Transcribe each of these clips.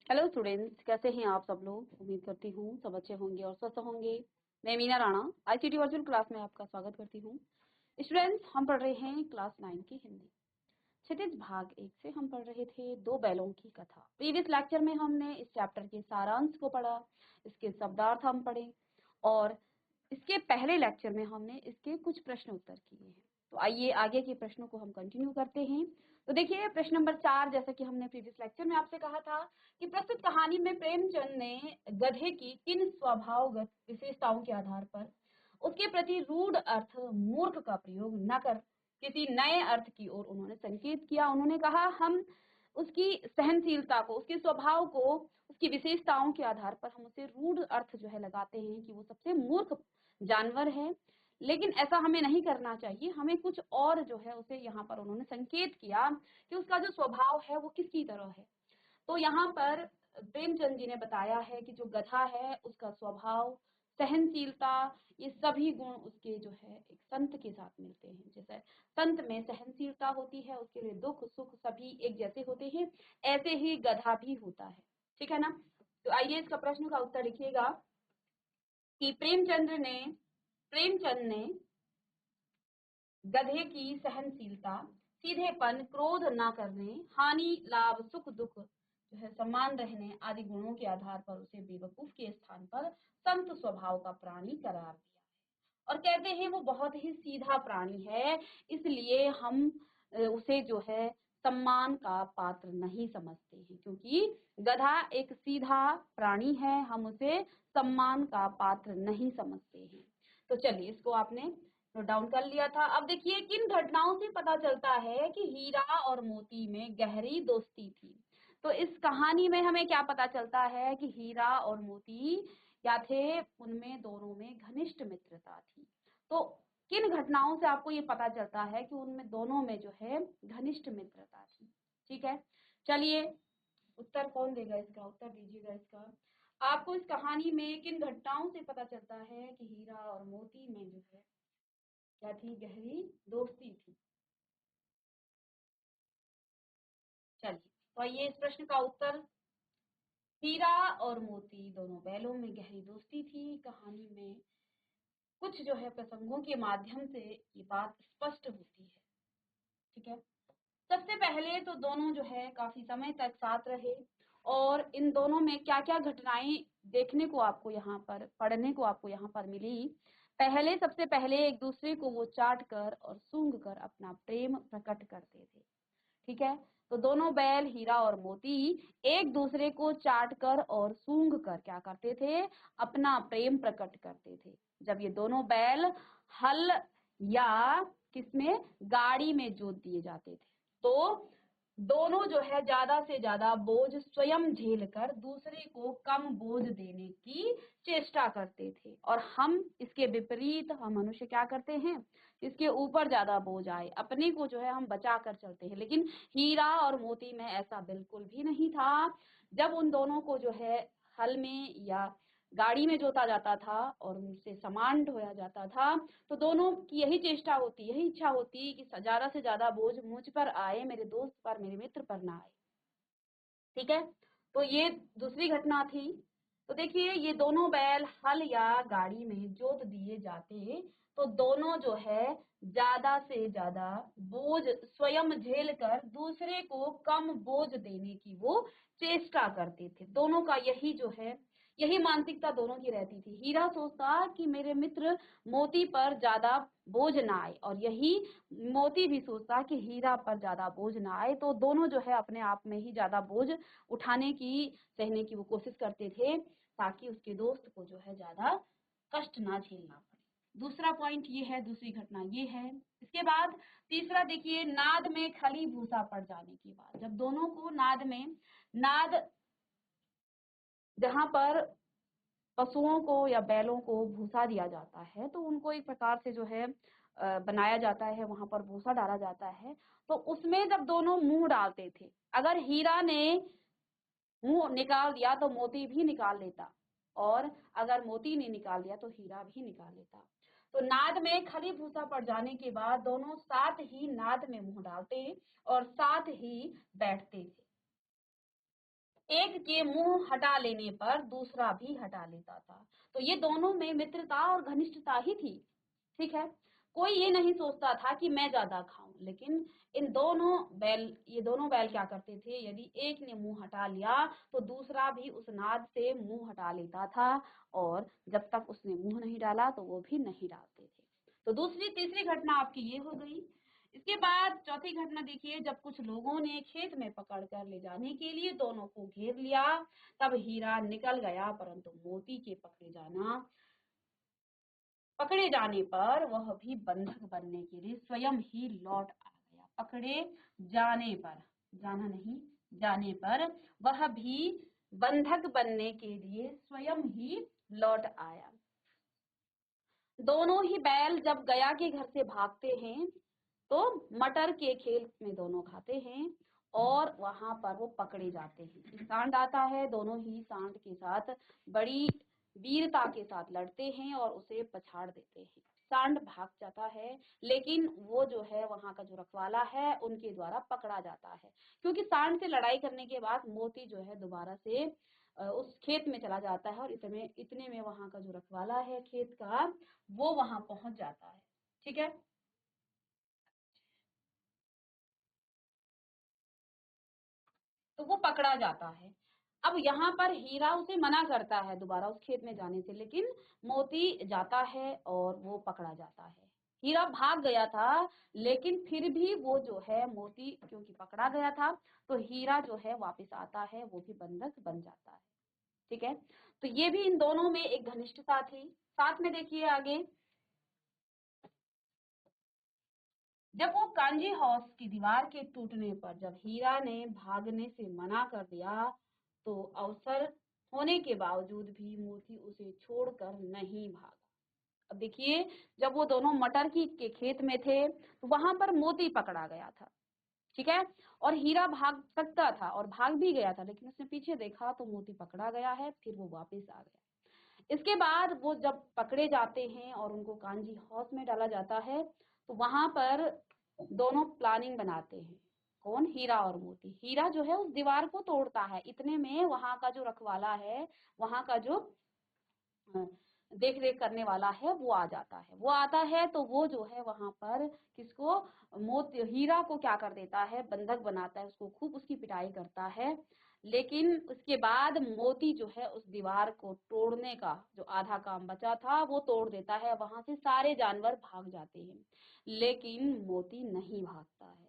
Hello students, कैसे हैं आप सब लोग। उम्मीद करती हूँ सब अच्छे होंगे और स्वस्थ होंगे। मैं Meena Rana ICT virtual class में आपका स्वागत करती हूँ। स्टूडेंट्स, हम पढ़ रहे हैं क्लास 9 की हिंदी। क्षितिज भाग 1 से हम पढ़ रहे थे दो बैलों की कथा। प्रीवियस लेक्चर में हमने इस चैप्टर के सारांश को पढ़ा, इसके शब्दार्थ हम पढ़े और इसके पहले लेक्चर में हमने इसके कुछ प्रश्न उत्तर किए हैं। तो आइए आगे के प्रश्नों को हम कंटिन्यू करते हैं। तो देखिए प्रश्न नंबर 4, जैसा कि हमने प्रीवियस लेक्चर में आपसे कहा था कि प्रस्तुत कहानी में प्रेमचंद ने गधे की किन स्वभावगत विशेषताओं के आधार पर उसके प्रति रूढ़ अर्थ मूर्ख का प्रयोग न कर किसी नए अर्थ की ओर उन्होंने संकेत किया। उन्होंने कहा हम उसकी सहनशीलता को, उसके स्वभाव को, उसकी विशेषताओं के आधार पर हम उसे रूढ़ अर्थ जो है लगाते हैं कि वो सबसे मूर्ख जानवर है। लेकिन ऐसा हमें नहीं करना चाहिए, हमें कुछ और जो है उसे यहाँ पर उन्होंने संकेत किया कि उसका जो स्वभाव है वो किसकी तरह है। तो यहाँ पर प्रेमचंद जी ने बताया है कि जो गधा है उसका स्वभाव, सहनशीलता, ये सभी गुण उसके जो है एक संत के साथ मिलते हैं। जैसे संत में सहनशीलता होती है, उसके लिए दुख सुख सभी एक जैसे होते हैं, ऐसे ही गधा भी होता है। ठीक है ना। तो आइए इसका प्रश्न का उत्तर लिखिएगा कि प्रेमचंद ने गधे की सहनशीलता, सीधेपन, क्रोध न करने, हानि लाभ सुख दुख जो है समान रहने आदि गुणों के आधार पर उसे बेवकूफ के स्थान पर संत स्वभाव का प्राणी करार दिया और कहते हैं वो बहुत ही सीधा प्राणी है, इसलिए हम उसे जो है सम्मान का पात्र नहीं समझते हैं। क्योंकि गधा एक सीधा प्राणी है, हम उसे सम्मान का पात्र नहीं समझते हैं। तो चलिए इसको आपने नोट डाउन कर लिया था। अब देखिए किन घटनाओं से पता चलता है कि हीरा और मोती में गहरी दोस्ती थी। तो इस कहानी में हमें क्या पता चलता है कि हीरा और मोती क्या थे, उनमें दोनों में घनिष्ठ मित्रता थी। तो किन घटनाओं से आपको ये पता चलता है कि उनमें दोनों में जो है घनिष्ठ मित्रता थी। ठीक है, चलिए उत्तर कौन देगा इसका, उत्तर दीजिएगा इसका। आपको इस कहानी में किन घटनाओं से पता चलता है कि हीरा और मोती में जो है क्या थी, गहरी दोस्ती थी। चलिए तो आइए इस प्रश्न का उत्तर। हीरा और मोती दोनों बैलों में गहरी दोस्ती थी। कहानी में कुछ जो है प्रसंगों के माध्यम से ये बात स्पष्ट होती है। ठीक है, सबसे पहले तो दोनों जो है काफी समय तक साथ रहे और इन दोनों में क्या क्या घटनाएं देखने को आपको यहाँ पर, पढ़ने को आपको यहाँ पर मिली। सबसे पहले एक दूसरे को वो चाट कर और सूंघ कर अपना प्रेम प्रकट करते थे। ठीक है, तो दोनों बैल हीरा और मोती एक दूसरे को चाट कर और सूंघ कर क्या करते थे, अपना प्रेम प्रकट करते थे। जब ये दोनों बैल हल या किसमें, गाड़ी में जोत दिए जाते थे, तो दोनों जो है ज्यादा से ज्यादा बोझ स्वयं झेलकर दूसरे को कम बोझ देने की चेष्टा करते थे। और हम इसके विपरीत, हम मनुष्य क्या करते हैं, इसके ऊपर ज्यादा बोझ आए अपने को जो है हम बचा कर चलते हैं। लेकिन हीरा और मोती में ऐसा बिल्कुल भी नहीं था। जब उन दोनों को जो है हल में या गाड़ी में जोता जाता था और उनसे सामान ढोया जाता था, तो दोनों की यही चेष्टा होती, यही इच्छा होती कि ज्यादा से ज्यादा बोझ मुझ पर आए, मेरे दोस्त पर, मेरे मित्र पर ना आए। ठीक है, तो ये दूसरी घटना थी। तो देखिए ये दोनों बैल हल या गाड़ी में जोत दिए जाते तो दोनों जो है ज्यादा से ज्यादा बोझ स्वयं झेल कर दूसरे को कम बोझ देने की वो चेष्टा करते थे। दोनों का यही जो है, यही मानसिकता दोनों की रहती थी। हीरा सोचता कि मेरे मित्र मोती पर ज्यादा बोझ ना आए और यही मोती भी सोचता कि हीरा पर ज्यादा बोझ ना आए। तो दोनों जो है अपने आप में ही ज्यादा बोझ उठाने की, सहने की वो कोशिश करते थे ताकि उसके दोस्त को जो है ज्यादा कष्ट ना झेलना पड़े। दूसरा पॉइंट ये है, दूसरी घटना ये है। इसके बाद तीसरा देखिए, नाद में खली भूसा पड़ जाने की बात। जब दोनों को नाद में, नाद जहां पर पशुओं को या बैलों को भूसा दिया जाता है तो उनको एक प्रकार से जो है बनाया जाता है, वहां पर भूसा डाला जाता है। तो उसमें जब दोनों मुंह डालते थे, अगर हीरा ने मुंह निकाल दिया तो मोती भी निकाल लेता और अगर मोती ने निकाल दिया तो हीरा भी निकाल लेता। तो नाद में खली भूसा पड़ जाने के बाद दोनों साथ ही नाद में मुंह डालते और साथ ही बैठते थे। एक के मुंह हटा लेने पर दूसरा भी हटा लेता था। तो ये दोनों में मित्रता और घनिष्ठता ही थी। ठीक है, कोई ये नहीं सोचता था कि मैं ज्यादा खाऊं, लेकिन ये दोनों बैल क्या करते थे, यदि एक ने मुंह हटा लिया तो दूसरा भी उस नाद से मुंह हटा लेता था, और जब तक उसने मुंह नहीं डाला तो वो भी नहीं डालते थे। तो तीसरी घटना आपकी ये हो गई। इसके बाद चौथी घटना देखिए, जब कुछ लोगों ने खेत में पकड़ कर ले जाने के लिए दोनों को घेर लिया, तब हीरा निकल गया, परंतु मोती के पकड़े जाने पर वह भी बंधक बनने के लिए स्वयं ही लौट आ गया। पकड़े जाने पर, जाना नहीं, जाने पर वह भी बंधक बनने के लिए स्वयं ही लौट आया। दोनों ही बैल जब गया के घर से भागते हैं तो मटर के खेत में दोनों खाते हैं और वहां पर वो पकड़े जाते हैं। सांड आता है, दोनों ही सांड के साथ बड़ी वीरता के साथ लड़ते हैं और उसे पछाड़ देते हैं। सांड भाग जाता है, लेकिन वो जो है वहां का जो रखवाला है उनके द्वारा पकड़ा जाता है, क्योंकि सांड से लड़ाई करने के बाद मोती जो है दोबारा से उस खेत में चला जाता है, और इतने में वहां का जो रखवाला है खेत का, वो वहां पहुंच जाता है। ठीक है, तो वो पकड़ा जाता है। अब यहाँ पर हीरा उसे मना करता है दोबारा उस खेत में जाने से, लेकिन मोती जाता है और वो पकड़ा जाता है। हीरा भाग गया था, लेकिन फिर भी वो जो है मोती क्योंकि पकड़ा गया था, तो हीरा जो है वापस आता है, वो भी बंधक बन जाता है। ठीक है, तो ये भी इन दोनों में एक घनिष्ठता थी। साथ में देखिए आगे, जब वो कांजी हाउस की दीवार के टूटने पर जब हीरा ने भागने से मना कर दिया, तो अवसर होने के बावजूद भी मोती उसे छोड़कर नहीं भागा। अब देखिए, जब वो दोनों मटर की के खेत में थे तो वहां पर मोती पकड़ा गया था। ठीक है, और हीरा भाग सकता था और भाग भी गया था, लेकिन उसने पीछे देखा तो मोती पकड़ा गया है, फिर वो वापस आ गया। इसके बाद वो जब पकड़े जाते हैं और उनको कांजी हाउस में डाला जाता है, तो वहां पर दोनों प्लानिंग बनाते हैं। कौन? हीरा और मोती। हीरा जो है उस दीवार को तोड़ता है, इतने में वहां का जो रखवाला है, वहां का जो देख रेख करने वाला है, वो आ जाता है। वो आता है तो वो जो है वहां पर किसको, हीरा को क्या कर देता है, बंधक बनाता है, उसको खूब उसकी पिटाई करता है। लेकिन उसके बाद मोती जो है उस दीवार को तोड़ने का जो आधा काम बचा था वो तोड़ देता है, वहां से सारे जानवर भाग जाते हैं, लेकिन मोती नहीं भागता है।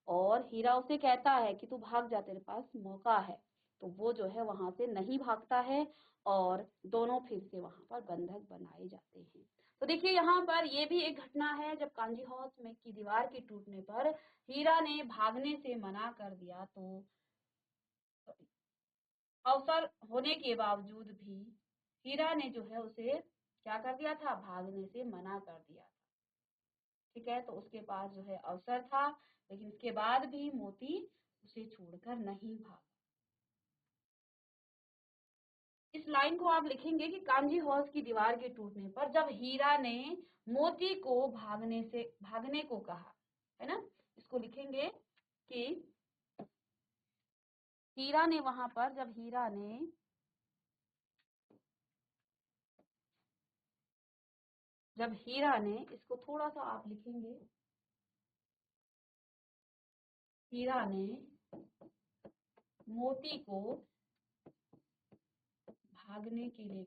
और हीरा उसे कहता है कि तू भाग जा, तेरे पास मौका है। तो वो जो है वहां से नहीं भागता है, और दोनों फिर से वहां पर बंधक बनाए जाते हैं। तो देखिए, यहाँ पर ये भी एक घटना है, जब कांजी हाउस में की दीवार के टूटने पर हीरा ने भागने से मना कर दिया, तो अवसर होने के बावजूद भी हीरा ने जो है उसे क्या कर दिया था, भागने से मना कर दिया था। ठीक है, तो उसके पास जो है अवसर था, लेकिन उसके बाद भी मोती उसे छोड़कर नहीं भागा। इस लाइन को आप लिखेंगे कि कांजी हाउस की दीवार के टूटने पर जब हीरा ने मोती को भागने को कहा, है ना, इसको लिखेंगे कि हीरा ने वहां पर जब हीरा ने इसको थोड़ा सा आप लिखेंगे, हीरा ने मोती को भागने के लिए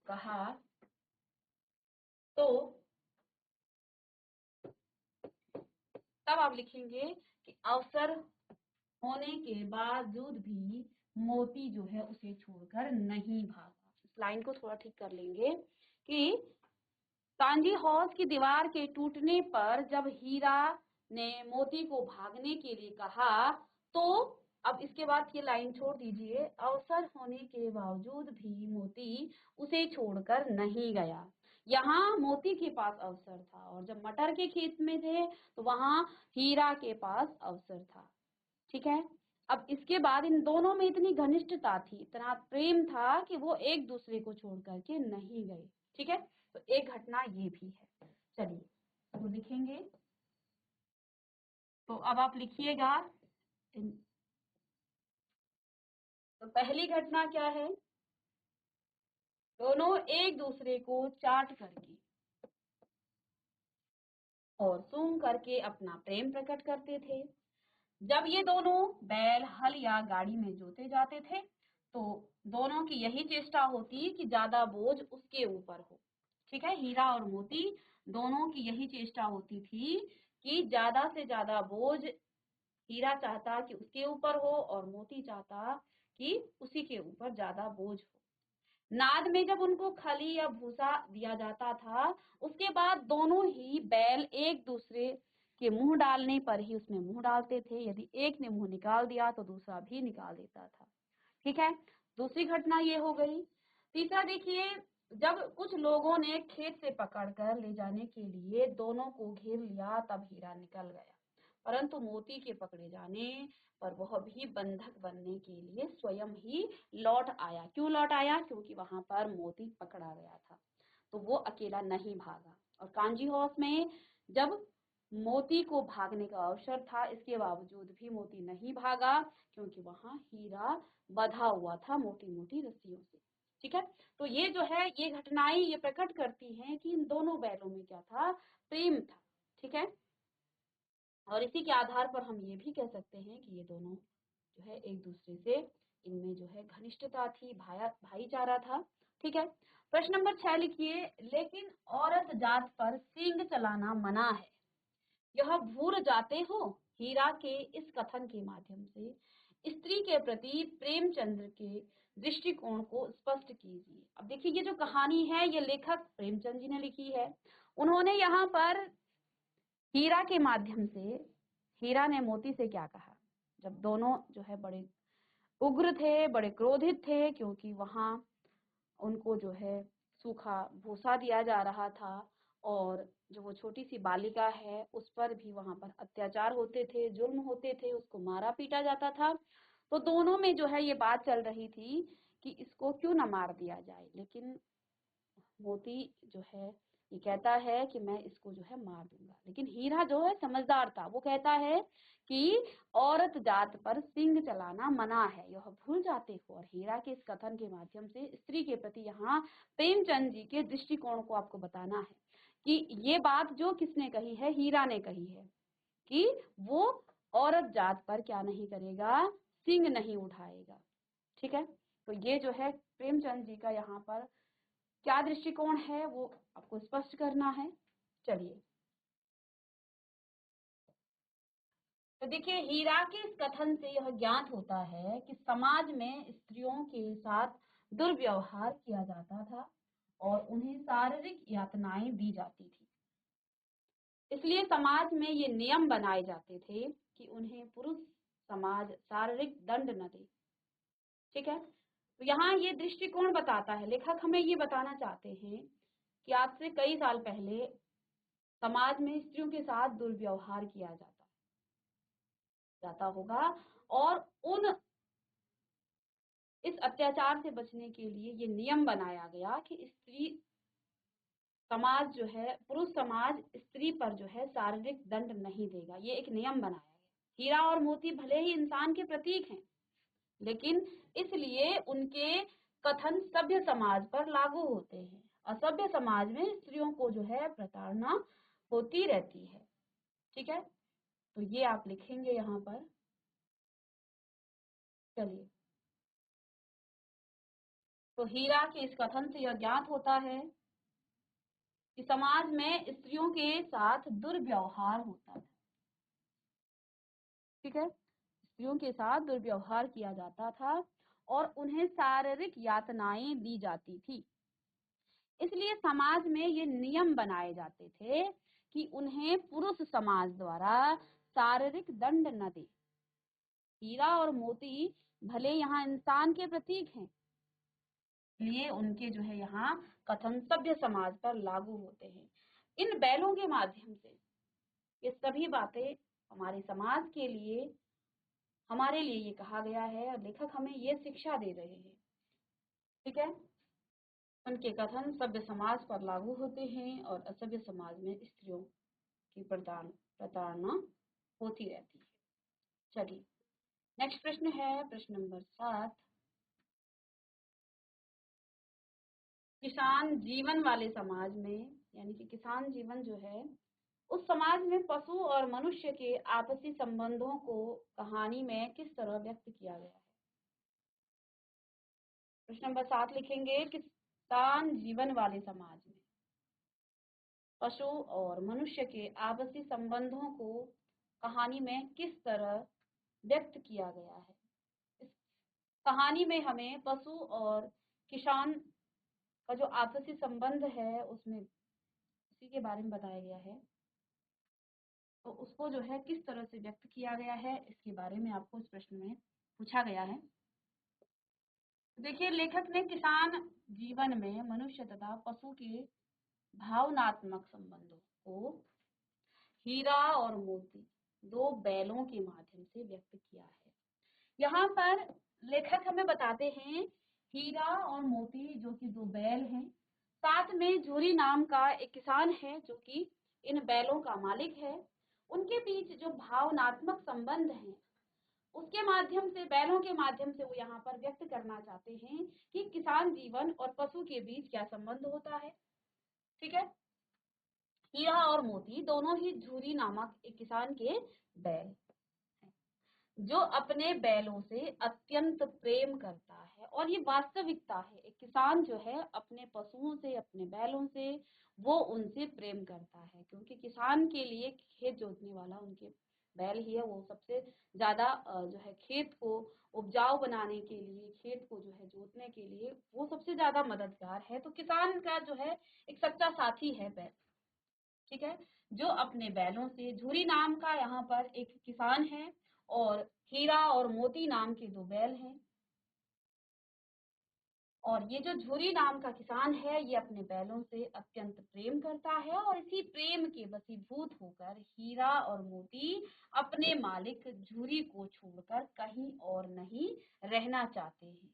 कहा तो तब आप लिखेंगे कि अवसर होने के बावजूद भी मोती जो है उसे छोड़कर नहीं भागा। इस लाइन को थोड़ा ठीक कर लेंगे कि कांजी हाउस की दीवार के टूटने पर जब हीरा ने मोती को भागने के लिए कहा, तो अब इसके बाद ये लाइन छोड़ दीजिए, अवसर होने के बावजूद भी मोती उसे छोड़कर नहीं गया। यहाँ मोती के पास अवसर था, और जब मटर के खेत में थे तो वहां हीरा के पास अवसर था। ठीक है, अब इसके बाद इन दोनों में इतनी घनिष्ठता थी, इतना प्रेम था कि वो एक दूसरे को छोड़ करके नहीं गए। ठीक है, तो एक घटना ये भी है। चलिए तो लिखेंगे, तो अब आप लिखिएगा। तो पहली घटना क्या है, दोनों एक दूसरे को चाट करके और सूंघ करके अपना प्रेम प्रकट करते थे। जब ये दोनों बैल हल या गाड़ी में जोते जाते थे तो दोनों की यही चेष्टा होती कि ज्यादा बोझ उसके ऊपर हो। ठीक है, हीरा और मोती दोनों की यही चेष्टा होती थी कि ज्यादा से ज्यादा बोझ हीरा चाहता कि उसके ऊपर हो और मोती चाहता कि उसी के ऊपर ज्यादा बोझ हो। नाद में जब उनको खली या भूसा दिया जाता था उसके बाद दोनों ही बैल एक दूसरे के मुंह डालने पर ही उसमें मुंह डालते थे। यदि एक ने मुंह निकाल दिया तो दूसरा भी निकाल देता था। ठीक है, दूसरी घटना ये हो गई। तीसरा देखिए, जब कुछ लोगों ने खेत से पकड़कर ले जाने के लिए दोनों को घेर लिया तब हीरा निकल गया, परंतु मोती के पकड़े जाने पर वह भी बंधक बनने के लिए स्वयं ही लौट आया। क्यों लौट आया? क्योंकि वहां पर मोती पकड़ा गया था, तो वो अकेला नहीं भागा। और कांजी हाउस में जब मोती को भागने का अवसर था इसके बावजूद भी मोती नहीं भागा, क्योंकि वहां हीरा बंधा हुआ था मोटी मोटी रस्सियों से। ठीक है, तो ये जो है ये घटनाएं ये प्रकट करती हैं कि इन दोनों बैलों में क्या था, प्रेम था। ठीक है, और इसी के आधार पर हम ये भी कह सकते हैं कि ये दोनों जो है एक दूसरे से इनमें जो है घनिष्ठता थी, भाईचारा था। ठीक है, प्रश्न नंबर 6 लिखिए, लेकिन औरत जात पर सींग चलाना मना है, यह भूल जाते हो। हीरा के इस कथन के माध्यम से स्त्री के प्रति प्रेमचंद्र के दृष्टिकोण को स्पष्ट कीजिए। अब देखिए, ये जो कहानी है ये लेखक प्रेमचंद जी ने लिखी है। उन्होंने यहाँ पर हीरा के माध्यम से, हीरा ने मोती से क्या कहा, जब दोनों जो है बड़े उग्र थे, बड़े क्रोधित थे, क्योंकि वहां उनको जो है सूखा भूसा दिया जा रहा था और जो वो छोटी सी बालिका है उस पर भी वहां पर अत्याचार होते थे, जुल्म होते थे, उसको मारा पीटा जाता था। तो दोनों में जो है ये बात चल रही थी कि इसको क्यों ना मार दिया जाए, लेकिन मोती जो है ये कहता है कि मैं इसको जो है मार दूंगा। लेकिन हीरा जो है समझदार था, वो कहता है कि औरत जात पर सिंग चलाना मना है, यह भूल जाते हो। और हीरा के इस कथन के माध्यम से स्त्री के प्रति यहाँ प्रेमचंद जी के दृष्टिकोण को आपको बताना है कि ये बात जो किसने कही है, हीरा ने कही है कि वो औरत जात पर क्या नहीं करेगा, सिंग नहीं उठाएगा। ठीक है, तो ये जो है प्रेमचंद जी का यहाँ पर क्या दृष्टिकोण है वो आपको स्पष्ट करना है। चलिए, तो देखिए, हीरा के इस कथन से यह ज्ञात होता है कि समाज में स्त्रियों के साथ दुर्व्यवहार किया जाता था और उन्हें शारीरिक यातनाएं दी जाती थी। इसलिए समाज में ये नियम बनाए जाते थे कि उन्हें पुरुष समाज शारीरिक दंड न दे। ठीक है, तो यहाँ ये दृष्टिकोण बताता है, लेखक हमें ये बताना चाहते हैं कि आज से कई साल पहले समाज में स्त्रियों के साथ दुर्व्यवहार किया जाता होगा और उन इस अत्याचार से बचने के लिए ये नियम बनाया गया कि स्त्री समाज जो है, पुरुष समाज स्त्री पर जो है शारीरिक दंड नहीं देगा, ये एक नियम बनाया गया। हीरा और मोती भले ही इंसान के प्रतीक हैं, लेकिन इसलिए उनके कथन सभ्य समाज पर लागू होते हैं। असभ्य समाज में स्त्रियों को जो है प्रताड़ना होती रहती है। ठीक है, तो ये आप लिखेंगे यहाँ पर। चलिए, तो हीरा के इस कथन से यह ज्ञात होता है कि समाज में स्त्रियों के साथ दुर्व्यवहार होता था। ठीक है, स्त्रियों के साथ दुर्व्यवहार किया जाता था और उन्हें शारीरिक यातनाएं दी जाती थी। इसलिए समाज में ये नियम बनाए जाते थे कि उन्हें पुरुष समाज द्वारा शारीरिक दंड न दे। हीरा और मोती भले यहाँ इंसान के प्रतीक हैं, इसलिए उनके जो है यहाँ कथन सभ्य समाज पर लागू होते हैं। इन बैलों के माध्यम से ये सभी बातें हमारे समाज के लिए हमारे लिए ये कहा गया है और लेखक हमें ये शिक्षा दे रहे हैं। ठीक है, उनके कथन सभ्य समाज पर लागू होते हैं और असभ्य समाज में स्त्रियों की प्रताड़ना होती रहती है। चलिए नेक्स्ट प्रश्न है प्रश्न नंबर 7। किसान जीवन वाले समाज में, यानी कि किसान जीवन जो है उस समाज में पशु और मनुष्य के आपसी संबंधों को कहानी में किस तरह व्यक्त किया गया है। प्रश्न नंबर 7 लिखेंगे, किसान जीवन वाले समाज में पशु और मनुष्य के आपसी संबंधों को कहानी में किस तरह व्यक्त किया गया है। इस कहानी में हमें पशु और किसान का जो आपसी संबंध है उसमें उसी के बारे में बताया गया है, तो उसको जो है किस तरह से व्यक्त किया गया है इसके बारे में आपको इस प्रश्न में पूछा गया है। देखिए, लेखक ने किसान जीवन में मनुष्य तथा पशु के भावनात्मक संबंधों को हीरा और मोती दो बैलों के माध्यम से व्यक्त किया है। यहाँ पर लेखक हमें बताते हैं हीरा और मोती जो कि दो बैल हैं, साथ में झूरी नाम का एक किसान है जो कि इन बैलों का मालिक है। उनके बीच जो भावनात्मक संबंध है उसके माध्यम से, बैलों के माध्यम से वो यहाँ पर व्यक्त करना चाहते हैं कि किसान जीवन और पशु के बीच क्या संबंध होता है। ठीक है, हीरा और मोती दोनों ही झूरी नामक एक किसान के बैल जो अपने बैलों से अत्यंत प्रेम करता है, और ये वास्तविकता है। एक किसान जो है अपने पशुओं से, अपने बैलों से वो उनसे प्रेम करता है, क्योंकि किसान के लिए खेत जोतने वाला उनके बैल ही है। वो सबसे ज्यादा जो है खेत को उपजाऊ बनाने के लिए, खेत को जो है जोतने के लिए वो सबसे ज्यादा मददगार है। तो किसान का जो है एक सच्चा साथी है बैल। ठीक है, जो अपने बैलों से, झूरी नाम का यहाँ पर एक किसान है और हीरा और मोती नाम के दो बैल हैं। और ये जो झूरी नाम का किसान है ये अपने बैलों से अत्यंत प्रेम करता है, और इसी प्रेम के वशीभूत होकर हीरा और मोती अपने मालिक झूरी को छोड़कर कहीं और नहीं रहना चाहते हैं।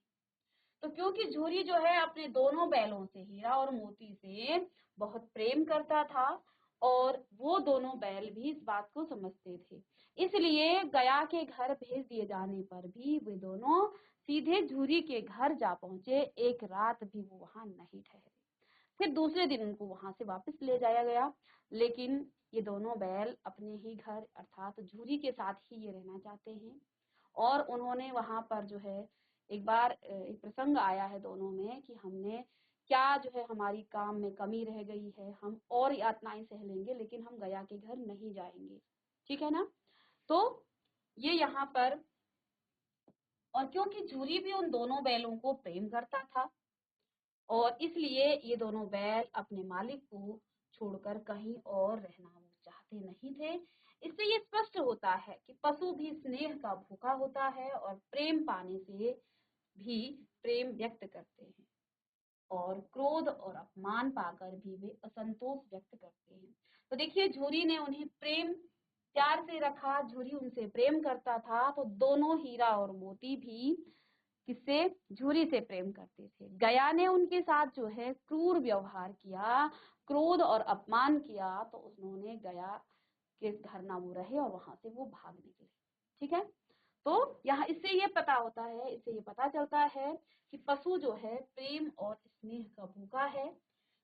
तो क्योंकि झूरी जो है अपने दोनों बैलों से, हीरा और मोती से बहुत प्रेम करता था, और वो दोनों बैल भी इस बात को समझते थे, इसलिए गया के घर भेज दिए जाने पर भी वे दोनों सीधे झूरी के घर जा पहुंचे। एक रात भी वो वहां नहीं ठहरे। फिर दूसरे दिन उनको वहां से वापस ले जाया गया, लेकिन ये दोनों बैल अपने ही घर अर्थात झूरी के साथ ही ये रहना चाहते हैं। और उन्होंने वहां पर जो है एक बार एक प्रसंग आया है दोनों में कि हमने क्या जो है हमारी काम में कमी रह गई है, हम और यातनाएं सह लेंगे लेकिन हम गया के घर नहीं जाएंगे। ठीक है ना, तो ये यहाँ पर, और क्योंकि झूरी भी उन दोनों बैलों को प्रेम करता था और इसलिए ये दोनों बैल अपने मालिक को छोड़कर कहीं और रहना वो चाहते नहीं थे। इससे ये स्पष्ट होता है कि पशु भी स्नेह का भूखा होता है और प्रेम पाने से भी प्रेम व्यक्त करते हैं, और क्रोध और अपमान पाकर भी वे असंतोष व्यक्त करते हैं। तो देखिए, झूरी ने उन्हें प्रेम प्यार से रखा, झूरी उनसे प्रेम करता था, तो दोनों हीरा और मोती भी किससे, झूरी से प्रेम करते थे। गया ने उनके साथ जो है क्रूर व्यवहार किया, क्रोध और अपमान किया, तो उन्होंने गया के घर ना वो रहे और वहां से वो भाग निकले। ठीक है, तो यहाँ इससे ये पता होता है, इससे ये पता चलता है कि पशु जो है प्रेम और स्नेह का भूखा है।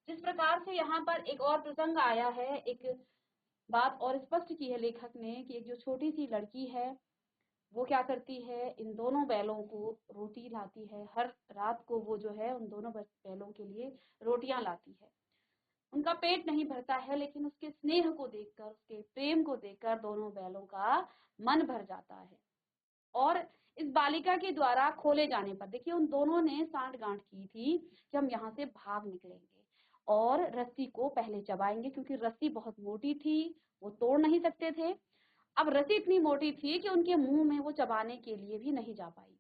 जिस प्रकार से यहाँ पर एक और प्रसंग आया है, एक बात और स्पष्ट की है लेखक ने कि एक जो छोटी सी लड़की है वो क्या करती है, इन दोनों बैलों को रोटी लाती है। हर रात को वो जो है उन दोनों बैलों के लिए रोटियां लाती है। उनका पेट नहीं भरता है, लेकिन उसके स्नेह को देखकर, उसके प्रेम को देखकर दोनों बैलों का मन भर जाता है। और इस बालिका के द्वारा खोले जाने पर, देखिए उन दोनों ने सांठ गांठ की थी कि हम यहाँ से भाग निकलेंगे और रस्सी को पहले चबाएंगे, क्योंकि रस्सी बहुत मोटी थी, वो तोड़ नहीं सकते थे। अब रस्सी इतनी मोटी थी कि उनके मुंह में वो चबाने के लिए भी नहीं जा पाई।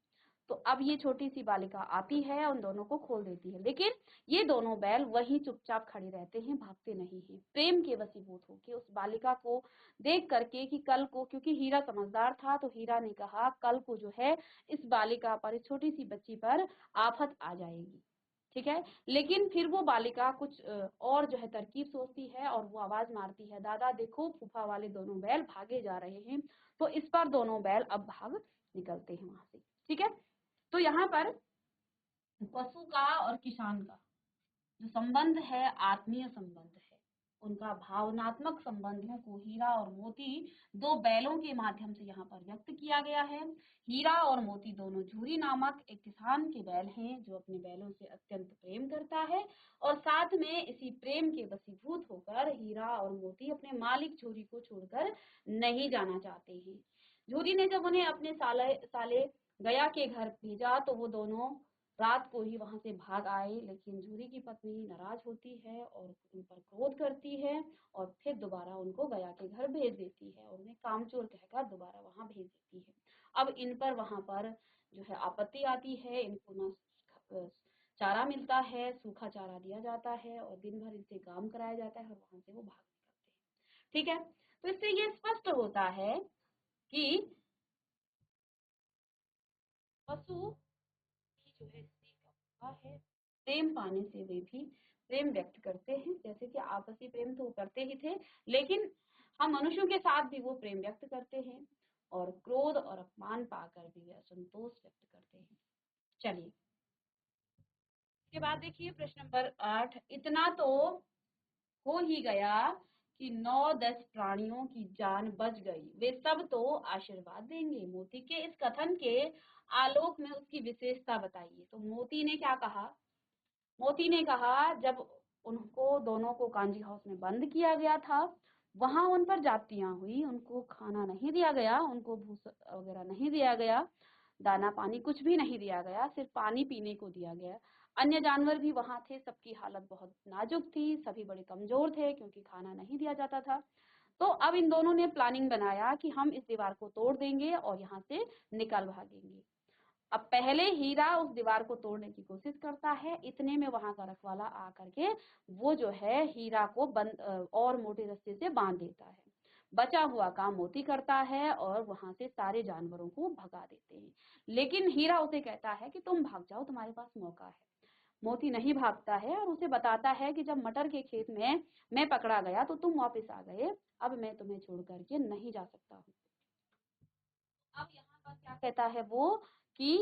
तो अब ये छोटी सी बालिका आती है, उन दोनों को खोल देती है, लेकिन ये दोनों बैल वहीं चुपचाप खड़े रहते हैं, भागते नहीं हैं। प्रेम के वशीभूत होकर उस बालिका को देख करके कि कल को, क्योंकि हीरा समझदार था, तो हीरा ने कहा कल को जो है इस बालिका पर, इस छोटी सी बच्ची पर आफत आ जाएगी। ठीक है, लेकिन फिर वो बालिका कुछ और जो है तरकीब सोचती है और वो आवाज मारती है, दादा देखो फूफा वाले दोनों बैल भागे जा रहे हैं। तो इस पर दोनों बैल अब भाग निकलते हैं वहां से। ठीक है, तो यहाँ पर पशु का और किसान का जो संबंध है, आत्मीय संबंध है, उनका भावनात्मक संबंधों को हीरा और मोती दो बैलों के माध्यम से यहाँ पर व्यक्त किया गया है। हीरा और मोती दोनों झूरी नामक एक किसान के बैल हैं जो अपने बैलों से अत्यंत प्रेम करता है, और साथ में इसी प्रेम के वशीभूत होकर हीरा और मोती अपने मालिक झूरी को छोड़कर नहीं जाना चाहते हैं। झूरी ने जब उन्हें अपने साले साले गया के घर भेजा तो वो दोनों रात को ही वहां से भाग आए, लेकिन झूरी की पत्नी नाराज होती है और उन पर क्रोध करती है और फिर दोबारा उनको गया के घर भेज देती है और उन्हें कामचोर कहकर दोबारा वहां भेज देती है। अब इन पर वहां पर जो है आपत्ति आती है, इनको ना चारा मिलता है, सूखा चारा दिया जाता है और दिन भर इनसे काम कराया जाता है और वहां से वो भाग निकलते हैं। ठीक है, तो इससे ये स्पष्ट होता है कि पशु की जो है स्त्री का विवाह है, प्रेम पाने से वे भी प्रेम व्यक्त करते हैं, जैसे कि आपसी प्रेम तो वो करते ही थे, लेकिन हम मनुष्यों के साथ भी वो प्रेम व्यक्त करते हैं और क्रोध और अपमान पाकर भी वे असंतोष व्यक्त करते हैं। चलिए, इसके बाद देखिए प्रश्न नंबर 8, इतना तो हो ही गया कि 9-10 प्राणियों की जान बच गई, वे सब तो आशीर्वाद देंगे। मोती के इस कथन के आलोक में उसकी विशेषता बताइए। तो मोती ने क्या कहा? मोती ने कहा जब उनको दोनों को कांजी हाउस में बंद किया गया था, वहां उन पर जातियां हुई, उनको खाना नहीं दिया गया, उनको भूसा वगैरह नहीं दिया गया, दाना पानी कुछ भी नहीं दिया गया, सिर्फ पानी पीने को दिया गया। अन्य जानवर भी वहां थे, सबकी हालत बहुत नाजुक थी, सभी बड़े कमजोर थे क्योंकि खाना नहीं दिया जाता था। तो अब इन दोनों ने प्लानिंग बनाया कि हम इस दीवार को तोड़ देंगे और यहाँ से निकल भागेंगे। अब पहले हीरा उस दीवार को तोड़ने की कोशिश करता है, इतने में वहां का रखवाला आ करके वो जो है हीरा को बंद और मोटे रस्से से बांध देता है। बचा हुआ काम मोती करता है और वहां से सारे जानवरों को भगा देते हैं, लेकिन हीरा उसे कहता है कि तुम भाग जाओ, तुम्हारे पास मौका है। मोती नहीं भागता है और उसे बताता है कि जब मटर के खेत में मैं पकड़ा गया तो तुम वापस आ गए, अब मैं तुम्हें छोड़ करके नहीं जा सकता हूँ। अब यहाँ पर क्या कहता है वो कि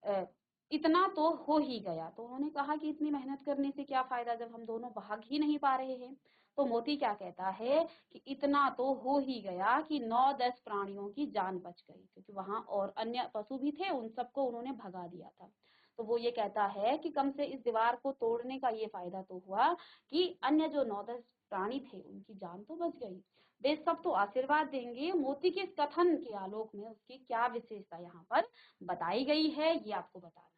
अ, इतना तो हो ही गया। तो उन्होंने कहा कि इतनी मेहनत करने से क्या फायदा जब हम दोनों भाग ही नहीं पा रहे हैं। तो मोती क्या कहता है कि इतना तो हो ही गया कि 9-10 प्राणियों की जान बच गई, क्योंकि वहां और अन्य पशु भी थे, उन सबको उन्होंने भगा दिया था। तो वो ये कहता है कि कम से इस दीवार को तोड़ने का ये फायदा तो हुआ कि अन्य जो 9-10 प्राणी थे उनकी जान तो बच गई, वे सब तो आशीर्वाद देंगे। मोती के इस कथन के आलोक में उसकी क्या विशेषता यहाँ पर बताई गई है, ये आपको बताना है।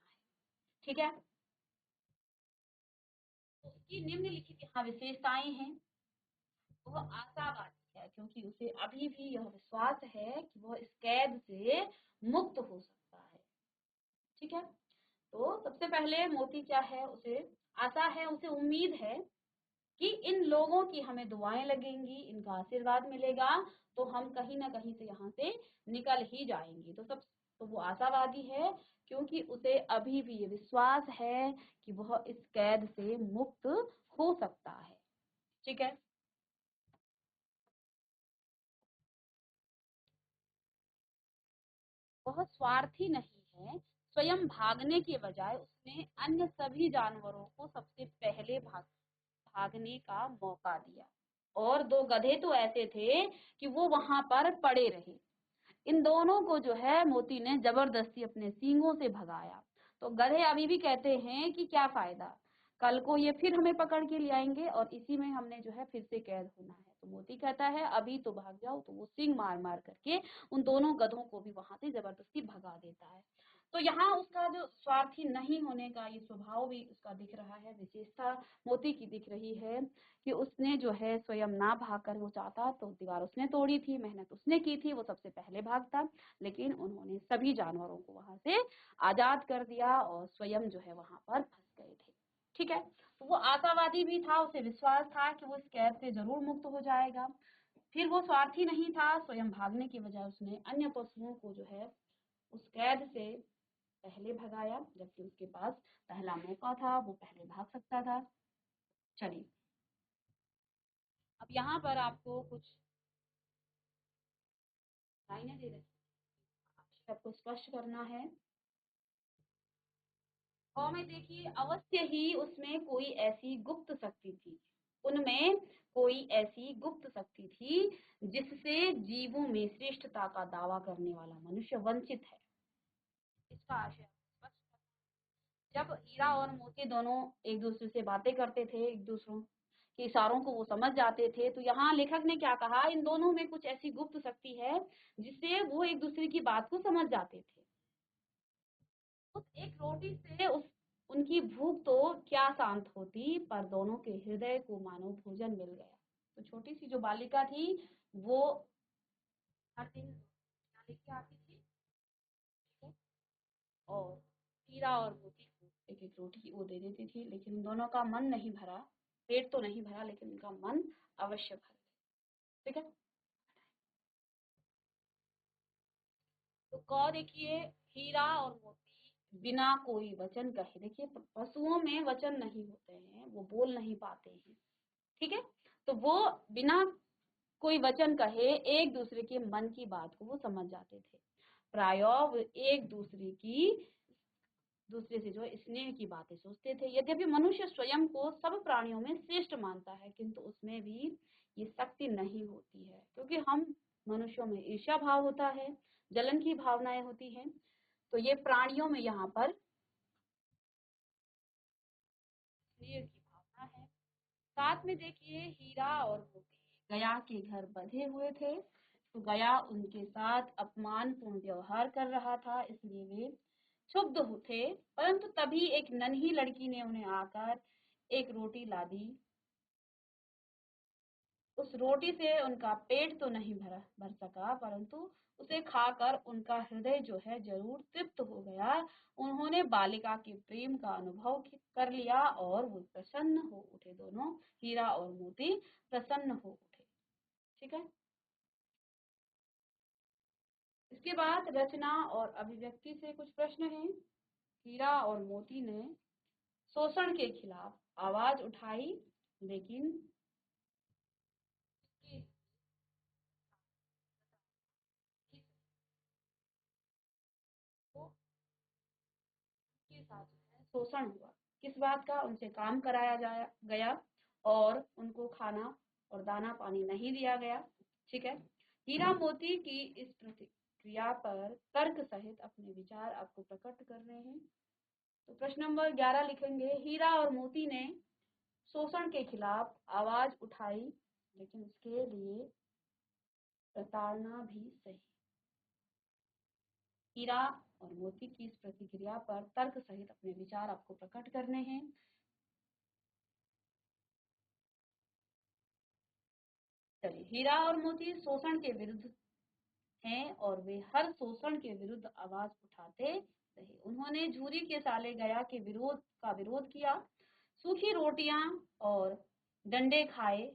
ठीक है, तो उसकी निम्नलिखित यहाँ विशेषताएं हैं। वह आशावादी है क्योंकि उसे अभी भी यह विश्वास है कि वह इस कैद से मुक्त हो सकता है। ठीक है, तो सबसे पहले मोती क्या है, उसे आशा है, उसे उम्मीद है कि इन लोगों की हमें दुआएं लगेंगी, इनका आशीर्वाद मिलेगा, तो हम कहीं ना कहीं से यहाँ से निकल ही जाएंगे। तो वो आशावादी है क्योंकि उसे अभी भी ये विश्वास है कि वह इस कैद से मुक्त हो सकता है। ठीक है, वह स्वार्थी नहीं है, स्वयं भागने के बजाय उसने अन्य सभी जानवरों को सबसे पहले भागने का मौका दिया। और दो गधे तो ऐसे थे कि वो वहां पर पड़े रहे। इन दोनों को जो है मोती ने जबरदस्ती अपने सींगों से भगाया। तो गधे अभी भी कहते हैं कि क्या फायदा, कल को ये फिर हमें पकड़ के ले आएंगे और इसी में हमने जो है फिर से कैद होना है। तो मोती कहता है अभी तो भाग जाओ। तो वो सींग मार मार करके उन दोनों गधों को भी वहां से जबरदस्ती भगा देता है। तो यहाँ उसका जो स्वार्थी नहीं होने का ये स्वभाव भी उसका दिख रहा है, विशेषता मोती की दिख रही है कि उसने जो है स्वयं ना भागकर, वो चाहता तो दीवार उसने तोड़ी थी, मेहनत उसने की थी, वो सबसे पहले भागता, लेकिन उन्होंने सभी जानवरों को वहां से आजाद कर दिया और स्वयं जो है वहां पर फंस गए थे। ठीक है, तो वो आशावादी भी था, उसे विश्वास था कि वो इस कैद से जरूर मुक्त हो जाएगा। फिर वो स्वार्थी नहीं था, स्वयं भागने की वजह उसने अन्य पशुओं को जो है उस कैद से पहले भगाया, जबकि उसके पास पहला मौका था, वो पहले भाग सकता था। चलिए, अब यहाँ पर आपको कुछ लाइनें दे रहे आपको स्पष्ट करना है। और में देखिए, अवश्य ही उसमें कोई ऐसी गुप्त शक्ति थी, उनमें कोई ऐसी गुप्त शक्ति थी जिससे जीवों में श्रेष्ठता का दावा करने वाला मनुष्य वंचित है। इसका आशय स्पष्ट। जब हीरा और मोती दोनों एक दूसरे से बातें करते थे, एक दूसरों के इशारों को वो समझ जाते थे, तो यहाँ लेखक ने क्या कहा, इन दोनों में कुछ ऐसी गुप्त शक्ति है जिससे वो एक दूसरे की बात को समझ जाते थे। उस एक रोटी से उनकी भूख तो क्या शांत होती, पर दोनों के हृदय को मानो भोजन मिल गया। तो छोटी सी जो बालिका थी, वो हर दिन लेके आती थी, और हीरा और मोती को एक एक रोटी वो दे देती थी, लेकिन उन दोनों का मन नहीं भरा, पेट तो नहीं भरा, लेकिन उनका मन अवश्य भर गया। ठीक है, तो कौ देखिए, हीरा और मोती बिना कोई वचन कहे, देखिए पशुओं में वचन नहीं होते हैं, वो बोल नहीं पाते हैं। ठीक है, तो वो बिना कोई वचन कहे एक दूसरे के मन की बात को वो समझ जाते थे। प्रायः एक दूसरे से जो स्नेह की बातें सोचते थे। यद्यपि मनुष्य स्वयं को सब प्राणियों में श्रेष्ठ मानता है, किंतु उसमें भी ये शक्ति नहीं होती है, क्योंकि हम मनुष्यों में ईर्ष्या भाव होता है, जलन की भावनाएं होती हैं। तो ये प्राणियों में यहाँ पर स्नेह की भावना है। साथ में देखिए, हीरा और मोती गया के घर बंधे हुए थे, तो गया उनके साथ अपमानपूर्ण व्यवहार कर रहा था, इसलिए वे क्षुब्ध थे। परंतु तभी एक नन्ही लड़की ने उन्हें आकर एक रोटी ला दी। उस रोटी से उनका पेट तो नहीं भर सका, परंतु उसे खाकर उनका हृदय जो है जरूर तृप्त हो गया। उन्होंने बालिका के प्रेम का अनुभव कर लिया और वो प्रसन्न हो उठे, दोनों हीरा और मोती प्रसन्न हो उठे। ठीक है, इसके बाद रचना और अभिव्यक्ति से कुछ प्रश्न हैं। हीरा और मोती ने शोषण के खिलाफ आवाज उठाई, लेकिन के साथ जो है शोषण हुआ। किस बात का, उनसे काम कराया गया और उनको खाना और दाना पानी नहीं दिया गया। ठीक है, हीरा मोती की इस प्रतिक्रिया पर तर्क सहित अपने विचार आपको प्रकट करने हैं। तो प्रश्न नंबर 11 लिखेंगे, हीरा और मोती ने शोषण के खिलाफ आवाज उठाई, लेकिन उसके लिए प्रताड़ना भी सही। हीरा और मोती की इस प्रतिक्रिया पर तर्क सहित अपने विचार आपको प्रकट करने हैं। चलिए, हीरा और मोती शोषण के विरुद्ध हैं और वे हर शोषण के विरुद्ध आवाज उठाते रहे। उन्होंने झूरी के साले गया के विरोध किया, सूखी रोटियां और डंडे खाए,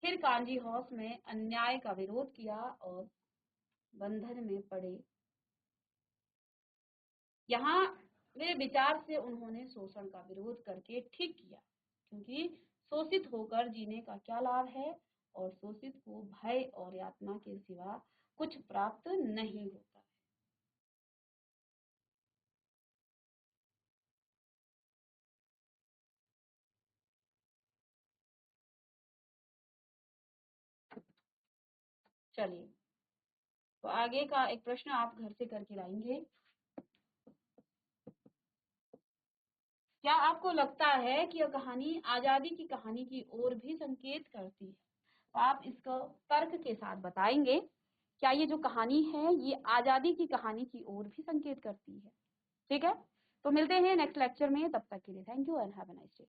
फिर कांजी हाउस में अन्याय का विरोध किया और बंधन में पड़े। यहाँ मेरे विचार से उन्होंने शोषण का विरोध करके ठीक किया, क्योंकि शोषित होकर जीने का क्या लाभ है, और शोषित को भय और यातना के सिवा कुछ प्राप्त नहीं होता है। चलिए, तो आगे का एक प्रश्न आप घर से करके लाएंगे। क्या आपको लगता है कि यह कहानी आजादी की कहानी की ओर भी संकेत करती है? तो आप इसको तर्क के साथ बताएंगे क्या ये जो कहानी है ये आजादी की कहानी की ओर भी संकेत करती है? ठीक है, तो मिलते हैं नेक्स्ट लेक्चर में, तब तक के लिए thank you and have a nice day.